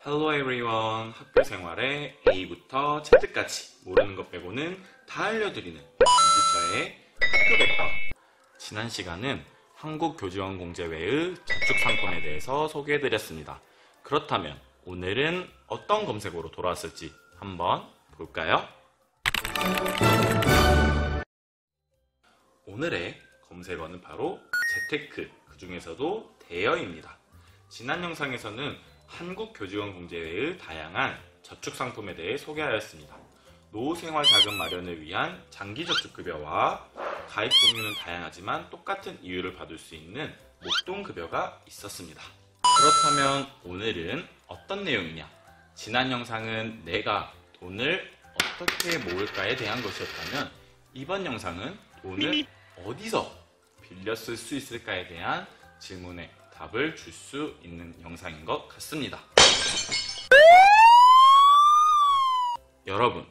Hello everyone. 학교 생활에 A부터 Z까지 모르는 것 빼고는 다 알려드리는 컴퓨터의 학교백과. 지난 시간은 한국교직원공제외의 저축상품에 대해서 소개해드렸습니다. 그렇다면 오늘은 어떤 검색어로 돌아왔을지 한번 볼까요? 오늘의 검색어는 바로 재테크, 그 중에서도 대여입니다. 지난 영상에서는 한국교직원공제회의 다양한 저축상품에 대해 소개하였습니다. 노후생활자금 마련을 위한 장기저축급여와 가입 종류는 다양하지만 똑같은 이율을 받을 수 있는 목돈급여가 있었습니다. 그렇다면 오늘은 어떤 내용이냐? 지난 영상은 내가 돈을 어떻게 모을까에 대한 것이었다면 이번 영상은 돈을 어디서 빌려 쓸 수 있을까에 대한 질문에 답을 줄 수 있는 영상인 것 같습니다. 여러분,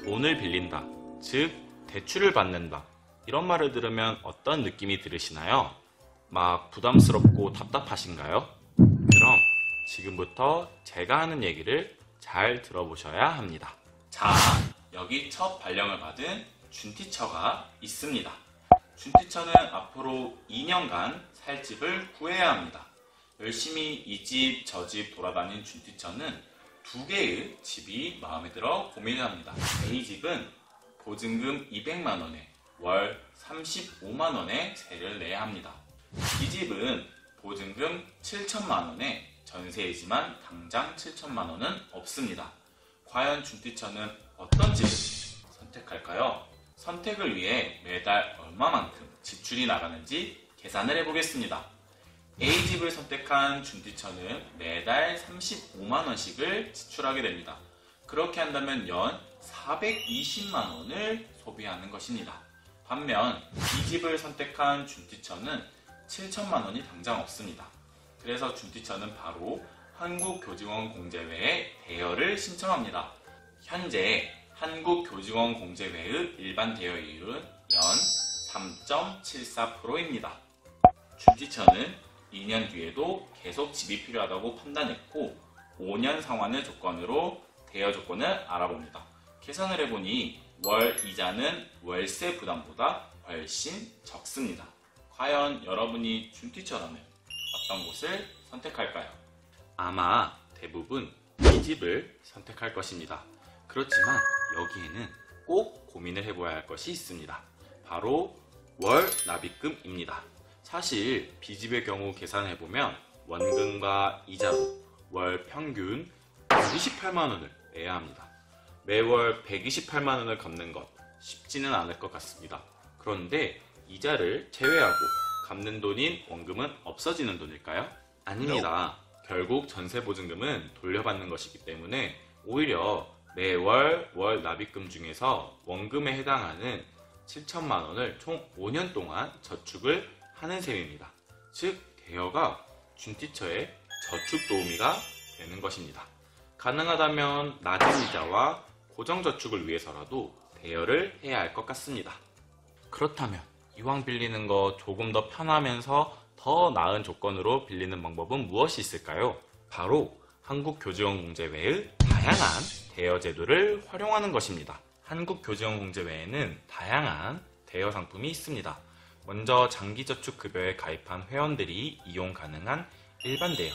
돈을 빌린다, 즉 대출을 받는다, 이런 말을 들으면 어떤 느낌이 들으시나요? 막 부담스럽고 답답하신가요? 그럼 지금부터 제가 하는 얘기를 잘 들어보셔야 합니다. 자, 여기 첫 발령을 받은 준티처가 있습니다. 준티처는 앞으로 2년간 살 집을 구해야 합니다. 열심히 이 집 저 집 돌아다닌 준티처는 두 개의 집이 마음에 들어 고민을 합니다. A집은 보증금 200만원에 월 35만원의 세를 내야 합니다. B집은 보증금 7천만원에 전세이지만 당장 7천만원은 없습니다. 과연 준티처는 어떤 집을 선택할까요? 선택을 위해 매달 얼마만큼 지출이 나가는지 계산을 해보겠습니다. A집을 선택한 준티처는 매달 35만원씩을 지출하게 됩니다. 그렇게 한다면 연 420만원을 소비하는 것입니다. 반면 B집을 선택한 준티처는 7천만원이 당장 없습니다. 그래서 준티처는 바로 한국교직원공제회에 대여를 신청합니다. 현재 한국교직원공제회의 일반 대여이율은 연 3.74%입니다. 준티처는 2년 뒤에도 계속 집이 필요하다고 판단했고 5년 상환을 조건으로 대여 조건을 알아봅니다. 계산을 해보니 월 이자는 월세 부담보다 훨씬 적습니다. 과연 여러분이 준티처라면 어떤 곳을 선택할까요? 아마 대부분 이 집을 선택할 것입니다. 그렇지만 여기에는 꼭 고민을 해봐야 할 것이 있습니다. 바로 월 납입금입니다. 사실 B집의 경우 계산해보면 원금과 이자로 월 평균 128만원을 내야 합니다. 매월 128만원을 갚는 것 쉽지는 않을 것 같습니다. 그런데 이자를 제외하고 갚는 돈인 원금은 없어지는 돈일까요? 아닙니다. 결국 전세보증금은 돌려받는 것이기 때문에 오히려 매월 월 납입금 중에서 원금에 해당하는 7천만원을 총 5년 동안 저축을 하는 셈입니다. 즉 대여가 준티처의 저축 도우미가 되는 것입니다. 가능하다면 낮은 이자와 고정저축을 위해서라도 대여를 해야 할 것 같습니다. 그렇다면 이왕 빌리는 거 조금 더 편하면서 더 나은 조건으로 빌리는 방법은 무엇이 있을까요? 바로 한국교직원공제회의 다양한 대여 제도를 활용하는 것입니다. 한국교직원공제회에는 다양한 대여 상품이 있습니다. 먼저 장기저축급여에 가입한 회원들이 이용 가능한 일반 대여.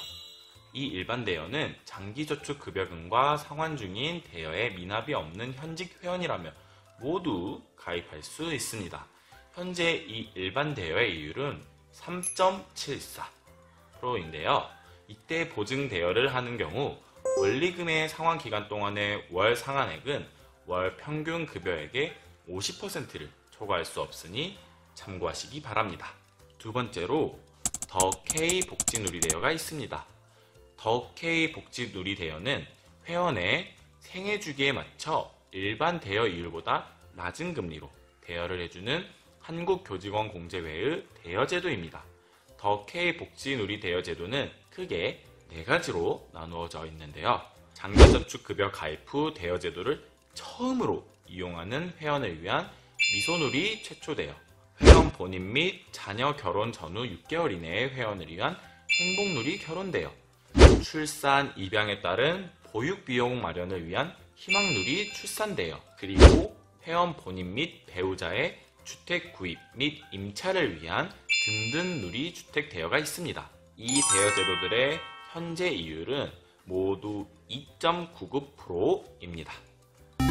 이 일반 대여는 장기저축급여금과 상환 중인 대여에 미납이 없는 현직 회원이라면 모두 가입할 수 있습니다. 현재 이 일반 대여의 이율은 3.74%인데요. 이때 보증 대여를 하는 경우 원리금의 상환 기간 동안의 월 상환액은 월 평균 급여액의 50%를 초과할 수 없으니 참고하시기 바랍니다. 두 번째로 더 K 복지 누리 대여가 있습니다. 더 K 복지 누리 대여는 회원의 생애 주기에 맞춰 일반 대여 이율보다 낮은 금리로 대여를 해주는 한국교직원공제회의 대여제도입니다. 더 K 복지 누리 대여제도는 크게 4가지로 나누어져 있는데요. 장기저축급여 가입 후 대여제도를 처음으로 이용하는 회원을 위한 미소누리 최초 대여, 회원 본인 및 자녀 결혼 전후 6개월 이내의 회원을 위한 행복누리 결혼대여, 출산, 입양에 따른 보육비용 마련을 위한 희망누리 출산대여, 그리고 회원 본인 및 배우자의 주택 구입 및 임차를 위한 든든누리 주택 대여가 있습니다. 이 대여 제도들의 현재 이율은 모두 2.99%입니다.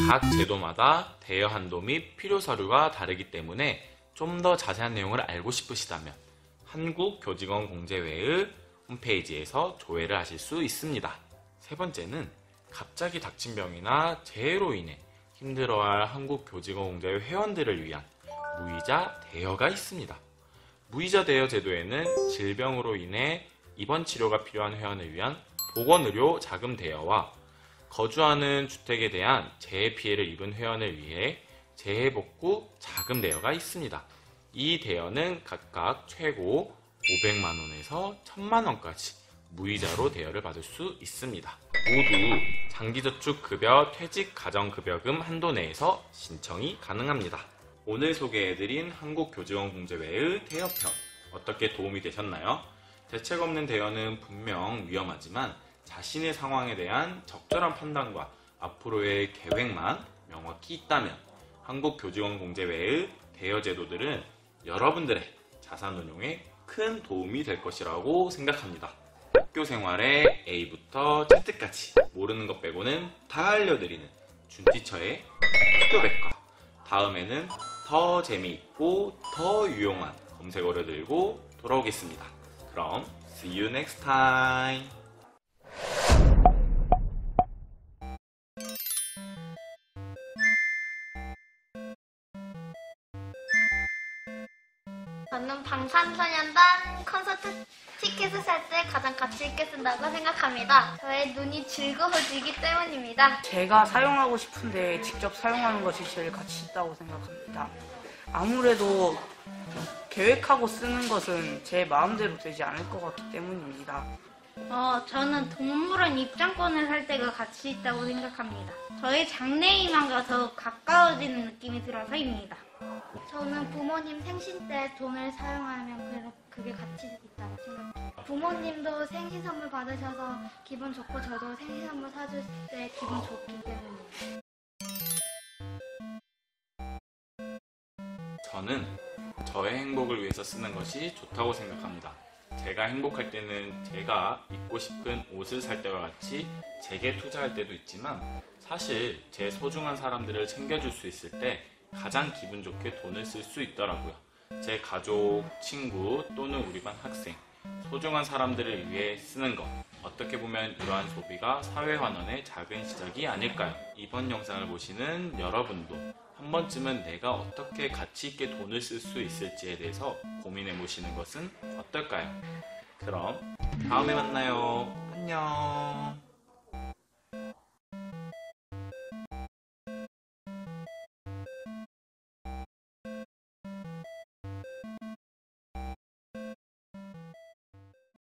각 제도마다 대여 한도 및 필요 서류가 다르기 때문에 좀 더 자세한 내용을 알고 싶으시다면 한국교직원공제회의 홈페이지에서 조회를 하실 수 있습니다. 세 번째는 갑자기 닥친 병이나 재해로 인해 힘들어할 한국교직원공제회 회원들을 위한 무이자 대여가 있습니다. 무이자 대여 제도에는 질병으로 인해 입원 치료가 필요한 회원을 위한 보건의료 자금 대여와 거주하는 주택에 대한 재해 피해를 입은 회원을 위해 재해복구 자금 대여가 있습니다. 이 대여는 각각 최고 500만원에서 1000만원까지 무이자로 대여를 받을 수 있습니다. 모두 장기저축급여 퇴직가정급여금 한도 내에서 신청이 가능합니다. 오늘 소개해드린 한국교직원공제회의 대여편 어떻게 도움이 되셨나요? 대책 없는 대여는 분명 위험하지만 자신의 상황에 대한 적절한 판단과 앞으로의 계획만 명확히 있다면 한국교직원공제회의 대여 제도들은 여러분들의 자산 운용에 큰 도움이 될 것이라고 생각합니다. 학교 생활에 A부터 Z까지 모르는 것 빼고는 다 알려드리는 준티처의 학교백과, 다음에는 더 재미있고 더 유용한 검색어를 들고 돌아오겠습니다. 그럼 see you next time. 저는 방탄소년단 콘서트 티켓을 살 때 가장 가치 있게 쓴다고 생각합니다. 저의 눈이 즐거워지기 때문입니다. 제가 사용하고 싶은데 직접 사용하는 것이 제일 가치 있다고 생각합니다. 아무래도 계획하고 쓰는 것은 제 마음대로 되지 않을 것 같기 때문입니다. 저는 동물원 입장권을 살 때가 가치 있다고 생각합니다. 저의 장래희망과 더욱 가까워지는 느낌이 들어서입니다. 저는 부모님 생신 때 돈을 사용하면 그게 가치 있다고 생각해요. 부모님도 생신 선물 받으셔서 기분 좋고 저도 생신 선물 사줄 때 기분 좋기 때문이에요. 저는 저의 행복을 위해서 쓰는 것이 좋다고 생각합니다. 제가 행복할 때는 제가 입고 싶은 옷을 살 때와 같이 제게 투자할 때도 있지만 사실 제 소중한 사람들을 챙겨줄 수 있을 때 가장 기분 좋게 돈을 쓸 수 있더라고요. 제 가족, 친구 또는 우리 반 학생, 소중한 사람들을 위해 쓰는 것, 어떻게 보면 이러한 소비가 사회환원의 작은 시작이 아닐까요? 이번 영상을 보시는 여러분도 한 번쯤은 내가 어떻게 가치 있게 돈을 쓸 수 있을지에 대해서 고민해 보시는 것은 어떨까요? 그럼 다음에 만나요. 안녕.